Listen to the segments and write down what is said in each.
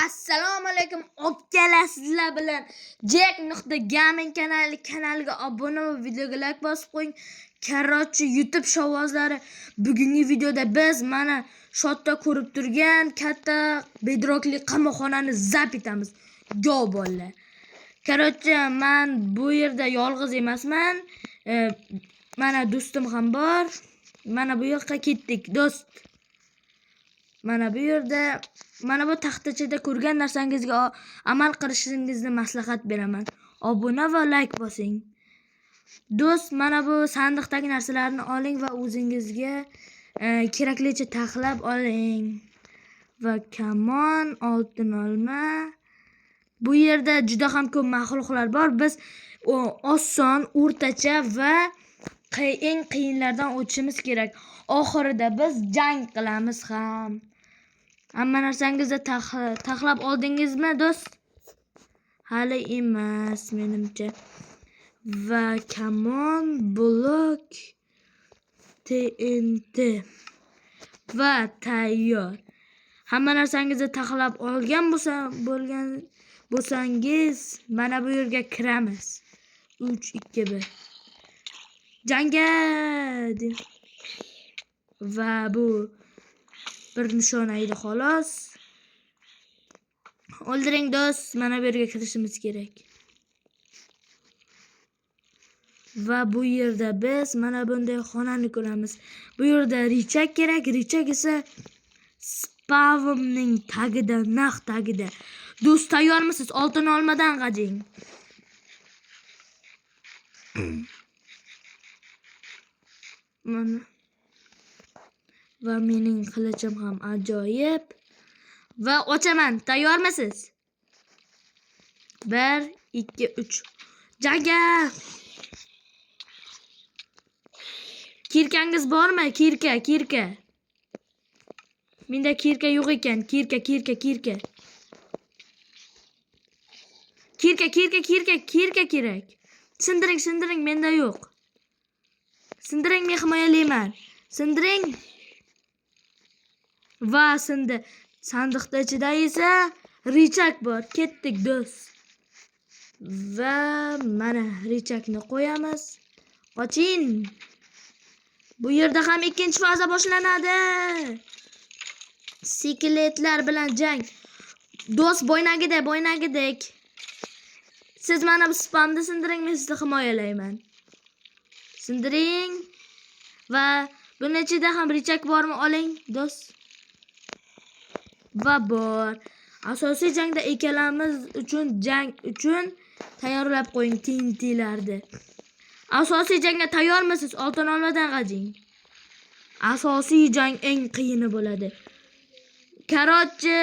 Assalomu alaykum okalar, sizlar bilan Jack.gaming kanaliga obuna va videoga like bosib qo'ying. Korotchi YouTube shovozlari, bugungi videoda biz mana shotda ko'rib turgan katta bedrockli qamoqxonani zap etamiz. Go bolalar. Korotchi, men bu yerda yolg'iz emasman. Mana do'stim ham bor. Mana bu yoqqa ketdik, do'st. Mana bu yerda mana bu taxtachada ko'rgan narsangizga amal qilishingizni maslahat beraman. Obuna va like bosing. Do'st, mana bu sandiqdagi narsalarni oling va o'zingizga keraklicha taxlab oling. Va kamon, oltin olma. Bu yerda juda ham ko'p maxluqlar bor. Biz oson, o'rtacha va eng qiyinlardan o'tishimiz kerak. Oxirida biz jang qilamiz ham. Hamma narsangizni taxlab oldingizmi, do'st? Hali emas, menimcha. Va kamon, blok, TNT va tayyor. Hamma narsangizni taxlab olgan bo'lsangiz, mana bu yerga kiramiz. 3 2 1. Jangga! Va bu bir nishona edi xolos. O'ldiring do'st, mana bu yerga kirishimiz kerak. Va bu yerda biz mana bunday xonani ko'ramiz. Bu yerda richak kerak, richak esa spavnning tagida, naq tagida. Do'st, tayyormisiz? Oltin olmadan g'ajing. Mana va mening qilichim ham ajoyib. Va ochaman. Tayyormisiz? 1 2 3. Jangga! Kirkangiz bormi? Kirka. Menda kirka yo'q ekan. Kirka. Kirka kerak. Sindiring, menda yo'q. Sindiring, men himoyalayman. Sindiring. Va sindi. Sandiqda ichida esa richak bor. Ketdik do'st. Va mana richakni qo'yamiz. Ochin. Bu yerda ham ikkinchi faza boshlanadi. Skeletlar bilan jang. Do'st, bo'ynagidek. Siz mana bu spamni sindiring, men sizni himoyalayman. Sindiring. Va buni ichida ham richak bormi? Oling, do'st. Va bor. Asosiy jangda ikkalamiz uchun tayyorlab qo'ying TNT'larni. Asosiy jangga tayyormisiz? Oltin olmadan g'ajing. Asosiy jang eng qiyini bo'ladi. Korotchi,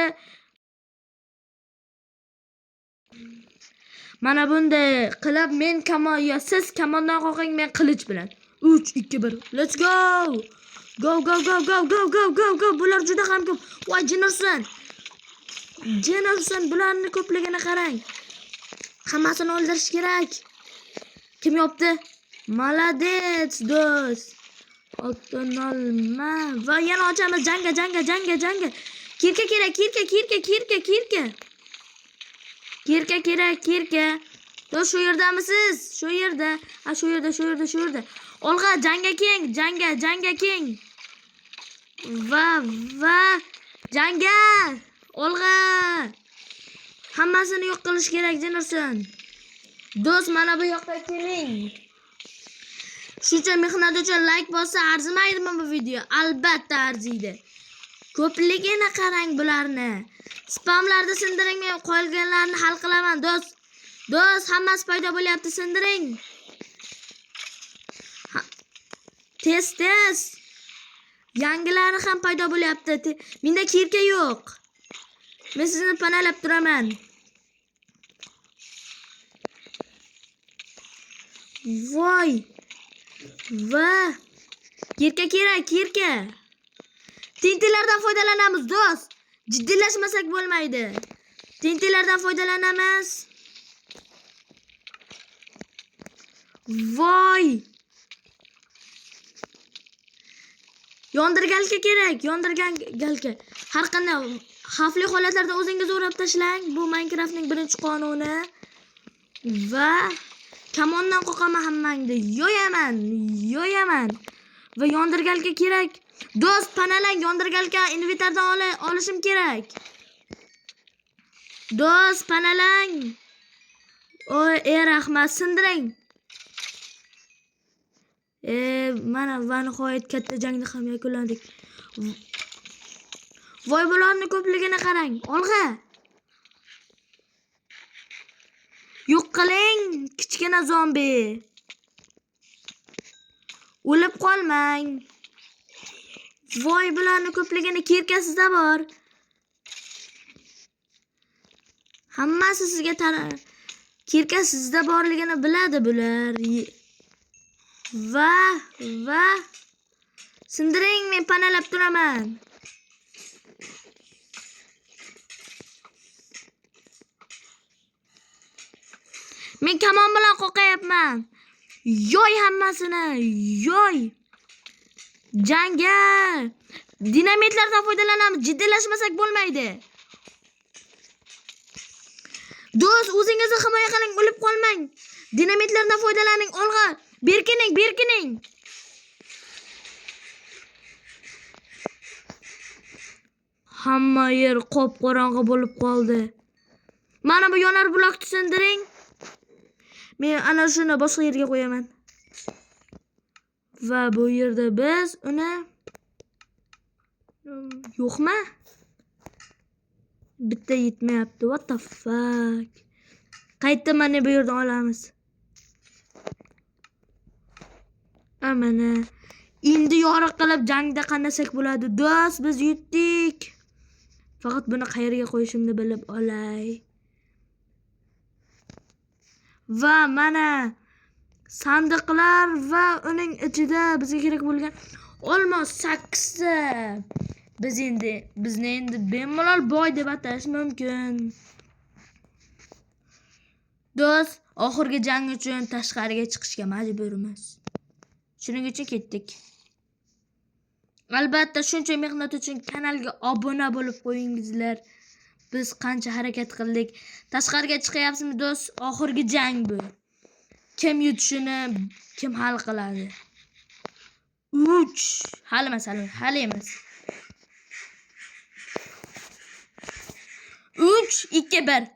mana bunday qilib men kamon yo siz kamondan qo'rqing, men qilich bilan. 3 2 1. Let's go! Go. Bular juda ham ko'p. Voy Jennerson, bularning ko'pligini qarang. Hammasini o'ldirish kerak. Kim yopdi? Malades, do'st. Oltin olma. Va yana ochamiz jangga. Kirka kerak. Kirka kerak. Do'st, shu yerdamisiz? Shu yerda. Ha, shu yerda. Olg'a, jangga keng. Va jangga. Olg'a. Hammasini yo'q qilish kerak, Jennerson. Do'st, mana bu yoqqa keling. Shuncha mehnat uchun like bossa arzimaydimi bu video? Albatta arziydi. Ko'pligini qarang bularni. Spamlarni sindiring, men qolganlarni hal qilaman, do'st. Do'st, hammasi paydo bo'lyapti, sindiring. Tez. Yangilari ham paydo bo'lyapti. Menda kirka yo'q. Men sizni panalab turaman. Voy. Va kirka kerak. TNT'lardan foydalanamiz, do'st. Jiddiylashmasak bo'lmaydi. TNT'lardan foydalanamiz. Voy. Yondirgalka kerak. Har qanday xavfli holatlarda o'zingiz o'rab tashlang. Bu Minecraftning birinchi qonuni. Va kamondan qoqaman hammangni. Yo'yaman. Va yondirgalka kerak. Do'st, panalang, yondirgalka inventardan olishim kerak. Do'st, panalang. Oy, rahmat, sindiring. Mana va nihoyat katta jangni ham yakunladik. Voy, bularning ko'pligini qarang. Olg'a. Yo'q qiling, kichkina zombi. O'lib qolmang. Voy, bularning ko'pligini kirkasida bor. Hammasi sizga kirkasida borligini biladi bular. Va sindiring, men panalab turaman. Men kamon bilan qoqayapman. Yo'y hammasini, yo'y. Jangga dinamitlardan foydalanamiz. Jiddiylashmasak bo'lmaydi. Do'st, o'zingizni himoya qiling, o'lib qolmang. Dinamitlardan foydalaning, olg'a. Berkining. Hamma yer qop-qorong'i bo'lib qoldi. Mana bu yonar blokni sindiring. Men ana shuni boshqa yerga qo'yaman. Va bu yerda biz uni yo'qmi? Bitta yetmayapti. What the fuck? Qayta mana bu yerdan olamiz. Amana. Endi yoriq qilib jangda qanasak bo'ladi. Do'st, biz yutdik. Faqat buni qayerga qo'yishimni bilib olay. Va mana sandiqlar va uning ichida bizga kerak bo'lgan olmos 8 ta. Bizni endi bemalol boy deb atash mumkin. Do'st, oxirgi jang uchun tashqariga chiqishga majburmiz. Shuning uchun ketdik. Albatta, shuncha mehnat uchun kanalga obuna bo'lib qo'yingizlar. Biz qancha harakat qildik. Tashqariga chiqyapsizmi do'st? Oxirgi jang bu. Kim yutishini kim hal qiladi? 3. Hali emas. 3, 2, 1.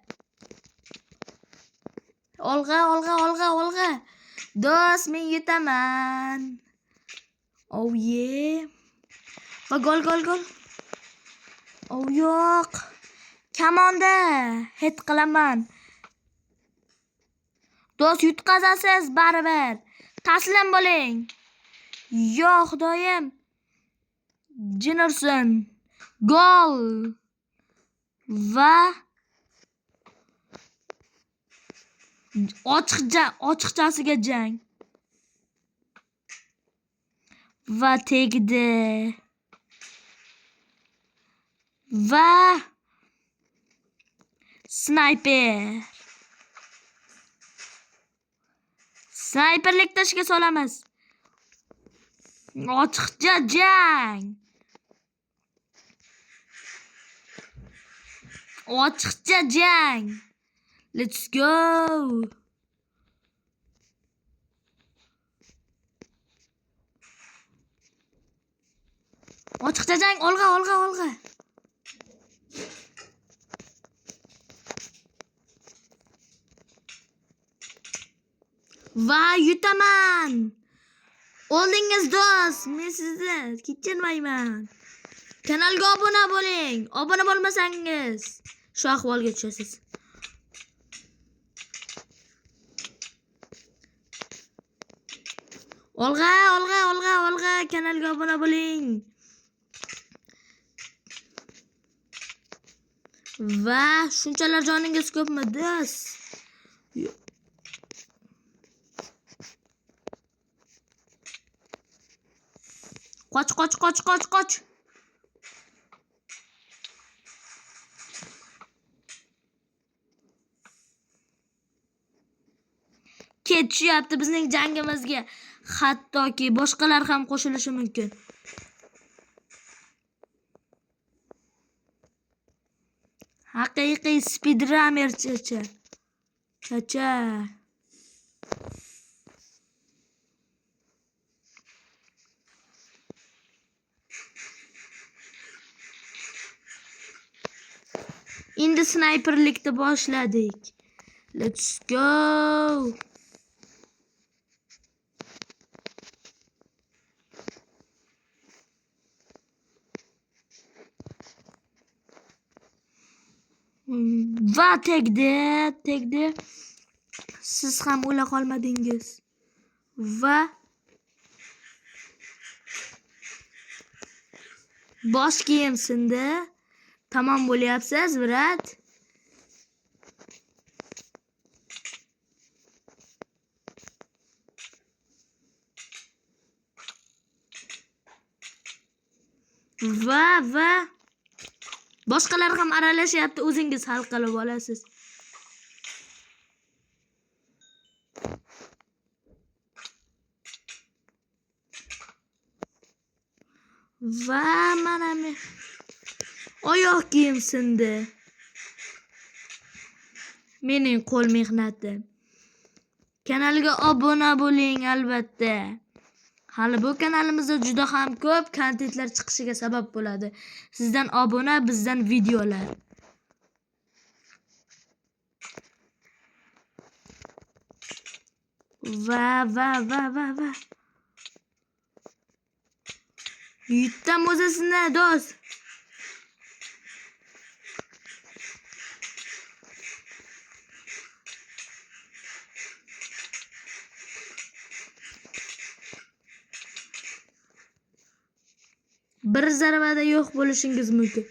Olg'a. Do'st, men yutaman. Oh yeah. Va gol. Oh yo'q. Kamonda hit qilaman. Do'st, yutqazasiz baribir. Taslim bo'ling. Yo xudoyim. Jennerson. Gol. Va ochiqchasiga jang. Va tegdi. Va Sniperlik tashga solamiz. Ochiqcha jang. Let's go. Ochiqcha jang, olg'a. Va yutaman. Oldingiz do'st, men sizni kechirmayman. Kanalga obuna bo'ling. Obuna bo'lmasangiz shu ahvolga tushasiz. Olg'a, kanalga obuna bo'ling. Va shunchalar joningiz ko'pmi do'st? Qoch. Ketishyapti bizning jangimizga. Hattoki boshqalar ham qo'shilishi mumkin. haqiqiy speedrunner chacha. Endi sniperlikni boshladik. Let's go. Va tegdi. Siz ham o'la qolmadingiz. Va bosh kiyim sindi. Tamom bo'lyapsiz, brat. Va boshqalar ham aralashyapti, o'zingiz hal qilib olasiz. Va mana men oyoq kiyim sindi. Mening qo'l mehnatim. Kanalga obuna bo'ling albatta. Hali bu kanalimizda juda ham ko'p kontentlar chiqishiga sabab bo'ladi. Sizdan obuna, bizdan videolar. Va. Yuttam o'zasini do'st. Bir zarbada yo'q bo'lishingiz mumkin.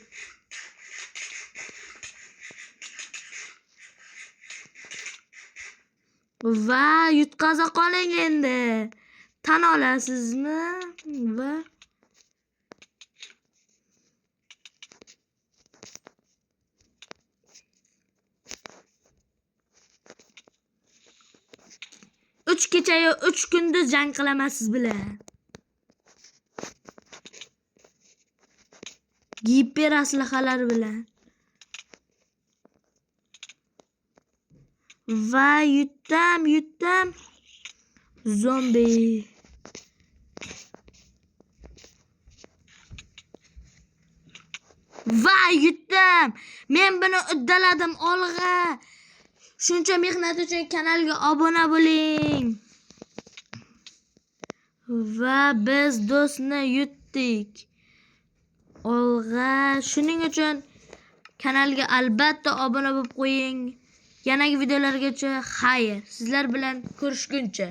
Va yutqaza qoling endi. Tan olasizmi? Va uch kechayu 3 kunduz jang qilaman siz bilan. Giper aslahalar bilan. Va yuttam. Zombi. Va yutdim. Men buni uddaladim olg'a. Shuncha mehnat uchun kanalga obuna bo'ling. Va biz do'stni yutdik. Olg'a. Shuning uchun kanalga albatta obuna bo'lib qo'ying. Yanagi videolargacha xayr. Sizlar bilan ko'rishguncha.